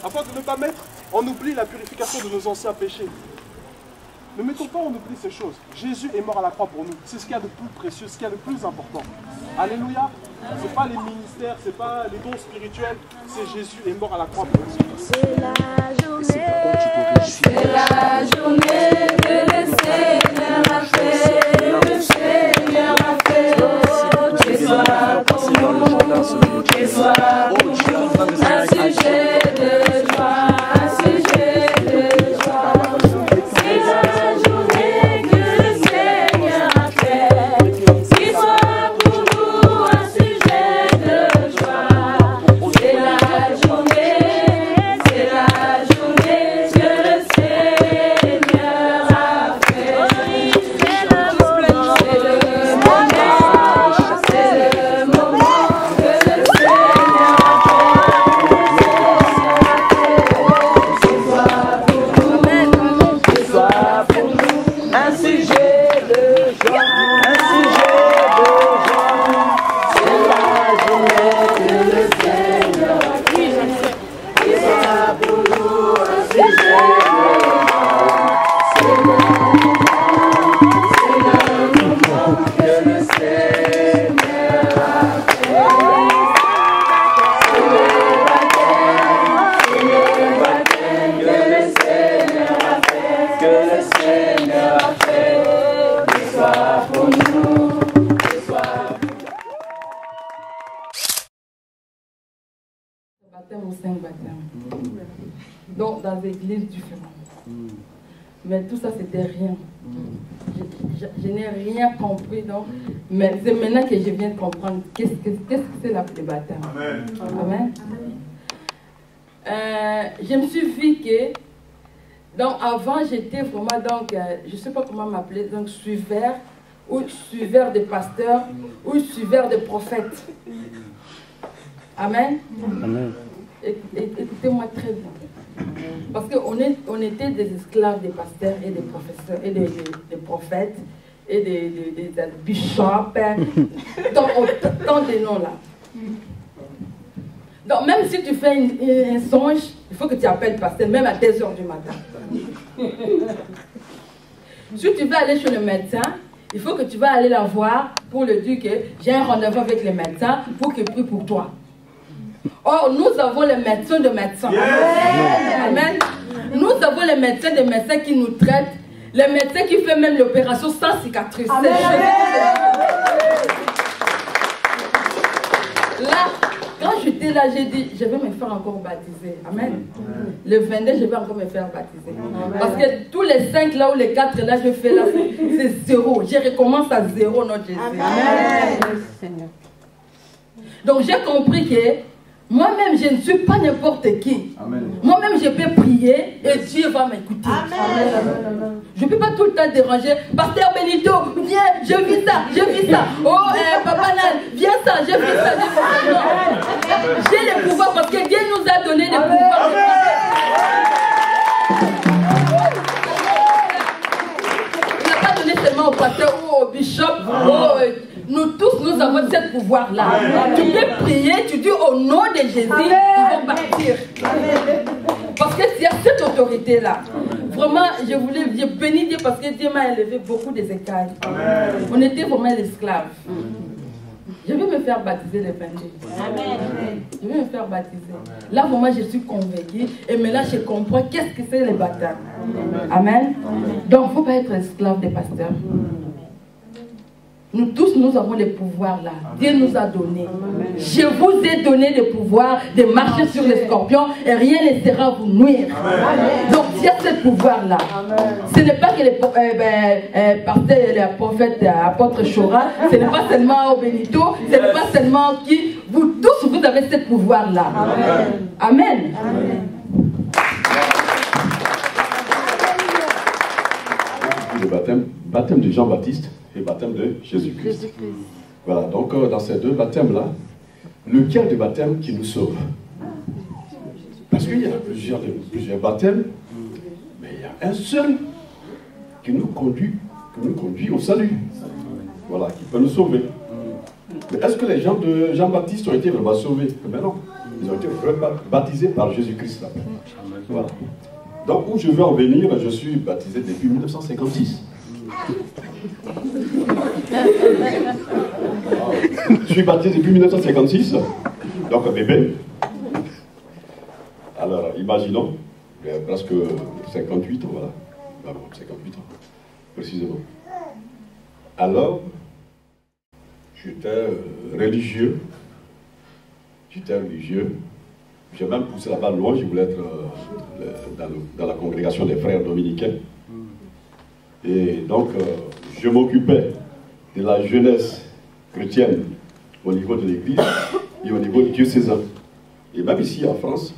afin de ne pas mettre en oubli la purification de nos anciens péchés. Ne mettons pas en oubli ces choses. Jésus est mort à la croix pour nous. C'est ce qu'il y a de plus précieux, ce qu'il y a de plus important. Alléluia. Ce n'est pas les ministères, ce n'est pas les dons spirituels. C'est Jésus est mort à la croix pour nous. C'est la journée que le Seigneur a fait. Le Seigneur a fait. Qu'il soit pour nous, qu'il soit pour nous un sujet de joie, un sujet de joie. C'est la journée que le Seigneur a fait. Qu'il soit pour nous un sujet de joie. C'est la journée que le Seigneur a fait. C'est le moment que le Donc, dans des églises différentes. Mais tout ça, c'était rien. Je n'ai rien compris. Donc, mais c'est maintenant que je viens de comprendre qu'est-ce que c'est le baptême. Amen. Amen. Je me suis vu que, donc avant, j'étais vraiment, donc, je ne sais pas comment m'appeler, donc suiveur, ou suiveur de pasteurs, ou suiveur de prophètes. Amen. Amen. Écoutez-moi très bien. Parce qu'on était des esclaves des pasteurs et des professeurs et des prophètes et des bishops, tant de noms là. Donc même si tu fais un songe, il faut que tu appelles le pasteur, même à 2 h du matin. Si tu veux aller chez le médecin, il faut que tu vas aller la voir pour lui dire que j'ai un rendez-vous avec le médecin pour qu'il prie pour toi. Or, nous avons les médecins de médecins. Amen. Nous avons les médecins de médecins qui nous traitent. Les médecins qui font même l'opération sans cicatrice. Là, quand j'étais là, j'ai dit, je vais me faire encore baptiser. Amen. Le 22, je vais encore me faire baptiser. Parce que tous les 5 là ou les 4 là, je fais là, c'est 0. Je recommence à 0, notre Jésus. Amen. Donc, j'ai compris que moi-même, je ne suis pas n'importe qui. Moi-même, je peux prier et Dieu va m'écouter. Je ne peux pas tout le temps déranger. Pasteur Benito, viens, je vis ça, je vis ça. Oh, Papa Nan, viens ça, je vis ça, je vis ça. Non. J'ai le pouvoir parce que Dieu nous a donné le pouvoir. Il n'a pas donné seulement au pasteur ou au bishop. Nous tous, nous avons ce pouvoir-là. Tu peux prier, tu dis au nom de Jésus, ils vont partir. Parce que s'il y a cette autorité-là, vraiment, je bénis Dieu parce que Dieu m'a élevé beaucoup des écailles. On était vraiment l'esclave. Je vais me faire baptiser le 22. Je vais me faire baptiser. Là, vraiment, je suis convaincue. Et maintenant, je comprends qu'est-ce que c'est le baptême. Amen. Donc, il ne faut pas être esclave des pasteurs. Nous tous, nous avons le pouvoir là. Dieu nous a donné. Je vous ai donné le pouvoir de marcher sur les scorpions et rien ne sera vous nuire. Donc, il y a ce pouvoir là. Ce n'est pas que les pasteurs, les prophètes, apôtres Chora, ce n'est pas seulement au Benito, ce n'est pas seulement qui. Vous tous, vous avez ce pouvoir là. Amen. Le baptême de Jean-Baptiste et le baptême de Jésus-Christ. Voilà, donc dans ces 2 baptêmes-là, lequel des baptêmes qui nous sauve? Parce qu'il y a plusieurs baptêmes, mais il y a un seul qui nous conduit au salut. Voilà, qui peut nous sauver. Mais est-ce que les gens de Jean-Baptiste ont été vraiment sauvés? Mais non, ils Ils ont été baptisés par Jésus-Christ là. Voilà. Donc, où je veux en venir, je suis baptisé depuis 1956. Je suis baptisé depuis 1956, donc un bébé. Alors, imaginons, presque 58 ans, voilà. 58 ans, précisément. Alors, j'étais religieux. J'ai même poussé là-bas loin, je voulais être dans la congrégation des frères dominicains. Et donc, je m'occupais de la jeunesse chrétienne au niveau de l'église et au niveau du diocésain. Et même ici en France,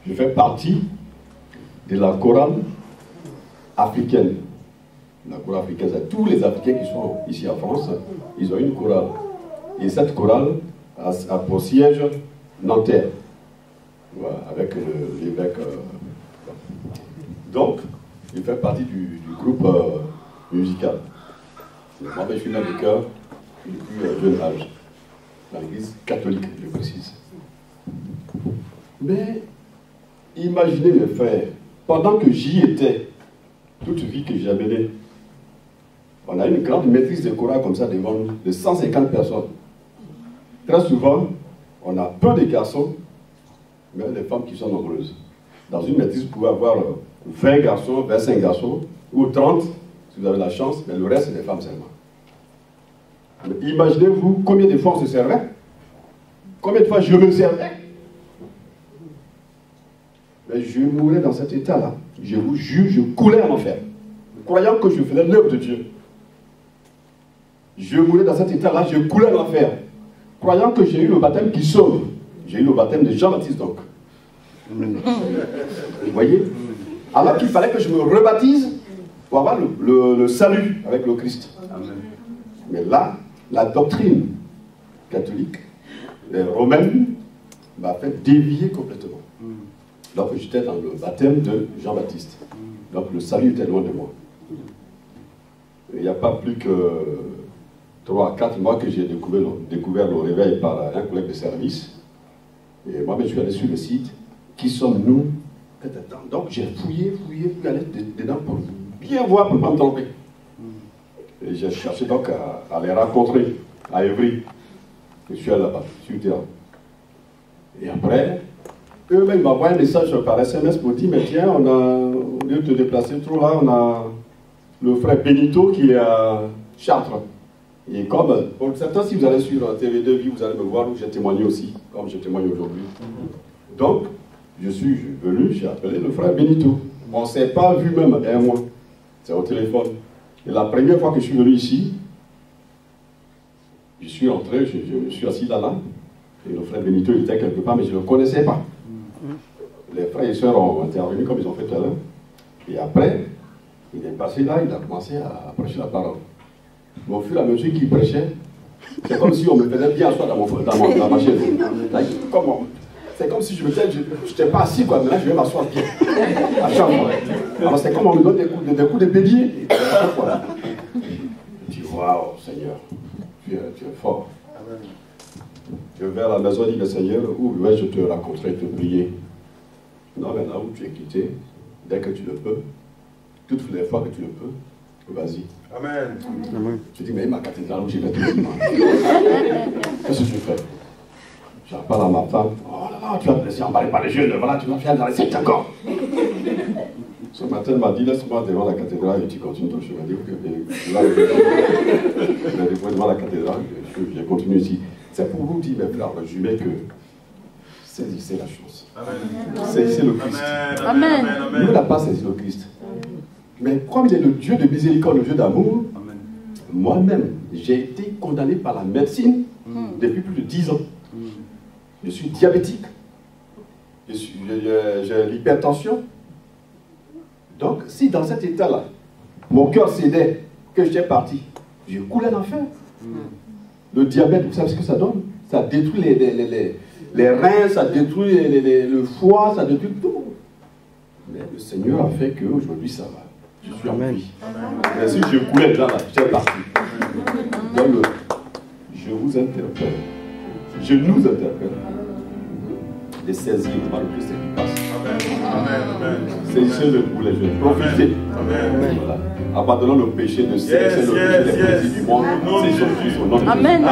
je fais partie de la chorale africaine. La chorale africaine, c'est tous les Africains qui sont ici en France, ils ont une chorale. Et cette chorale a pour siège Nanterre, voilà, avec l'évêque. Donc, il fait partie du groupe musical. Moi, je suis là de cœur depuis jeune âge, dans l'église catholique, je précise. Mais, imaginez mes frères, pendant que j'y étais, toute vie que j'ai menée, on a une grande maîtrise de chorale comme ça devant nous, de 150 personnes. Très souvent, on a peu de garçons, mais des femmes qui sont nombreuses. Dans une maîtrise, vous pouvez avoir 20 garçons, 25 garçons, ou 30, si vous avez la chance, mais le reste, c'est des femmes seulement. Imaginez-vous combien de fois on se servait, combien de fois je me servais. Mais je mourais dans cet état-là. Je vous jure, je coulais en enfer, croyant que je faisais l'œuvre de Dieu. Je mourais dans cet état-là, je coulais en enfer, croyant que j'ai eu le baptême qui sauve. J'ai eu le baptême de Jean-Baptiste donc. Vous voyez? Alors qu'il fallait que je me rebaptise pour avoir le salut avec le Christ. Amen. Mais là, la doctrine catholique, romaine, m'a fait dévier complètement. Donc j'étais dans le baptême de Jean-Baptiste. Donc le salut était loin de moi. Il n'y a pas plus que 3 à 4 mois que j'ai découvert le réveil par un collègue de service. Et moi, je suis allé sur le site. Qui sommes-nous? Donc j'ai fouillé, puis aller dedans pour bien voir, pour ne pas me tromper. Et j'ai cherché donc à les rencontrer à Évry. Je suis allé là-bas, sur le terrain. Et après, eux-mêmes m'envoient un message par SMS pour dire, mais tiens, on a, au lieu de te déplacer trop là, on a le frère Benito qui est à Chartres. Et comme, pour certains, si vous allez sur TV2 Vie, vous allez me voir où j'ai témoigné aussi, comme je témoigne aujourd'hui. Donc, je suis venu, j'ai appelé le frère Benito. On ne s'est pas vu même un mois. C'est au téléphone. Et la première fois que je suis venu ici, je suis entré, je me suis assis là. Et le frère Benito était quelque part, mais je ne le connaissais pas. Les frères et sœurs ont intervenu comme ils ont fait tout à l'heure. Et après, il est passé là, il a commencé à prêcher la parole. Mais au fur et à mesure qu'il prêchait, c'est comme si on me faisait bien asseoir dans ma chaise. C'est comme si je n'étais pas assis, quoi, mais là je vais m'asseoir bien. À chaque fois. Alors c'est comme on me donne des coups de bélier. Je dis, waouh, Seigneur, tu es fort. Je vais à la maison, dit le Seigneur, où vais-je te rencontrer, te prier? Non, mais là où tu es quitté, dès que tu le peux, toutes les fois que tu le peux, vas-y. Amen. Je dis, mais ma cathédrale où j'y vais tout le temps. Qu'est-ce que tu fais? J'en parle à ma femme. Oh là là, tu vas te laisser emballer par les jeunes, voilà, tu vas faire dans les sectes encore. Ce matin, elle m'a dit, laisse-moi devant la cathédrale et tu continues ton chemin. Là, je devant la cathédrale, je continue ici. C'est pour vous dire, mes frères jumelles, que saisissez la chose. Saisissez le Christ. Amen. Nous, on n'a pas saisi le Christ. Mais comme il est le Dieu de miséricorde, le Dieu d'amour, moi-même, j'ai été condamné par la médecine depuis plus de 10 ans. Je suis diabétique. J'ai l'hypertension. Donc, si dans cet état-là, mon cœur cédait, que j'étais parti, je coulais en enfer. Le diabète, vous savez ce que ça donne? Ça détruit les reins, ça détruit le foie, ça détruit tout. Mais le Seigneur a fait qu'aujourd'hui ça va. Je suis en vie. Mais si je coulais là, j'étais parti. Donc, je vous interpelle. Je nous interpelle. de saisir par le Christ qui passe. Saisissez-le pour les jeunes. Profitez. Voilà. Abandonnons le péché de sexe, le péché des plaisirs du monde. C'est Jésus au nom de Jésus. Amen.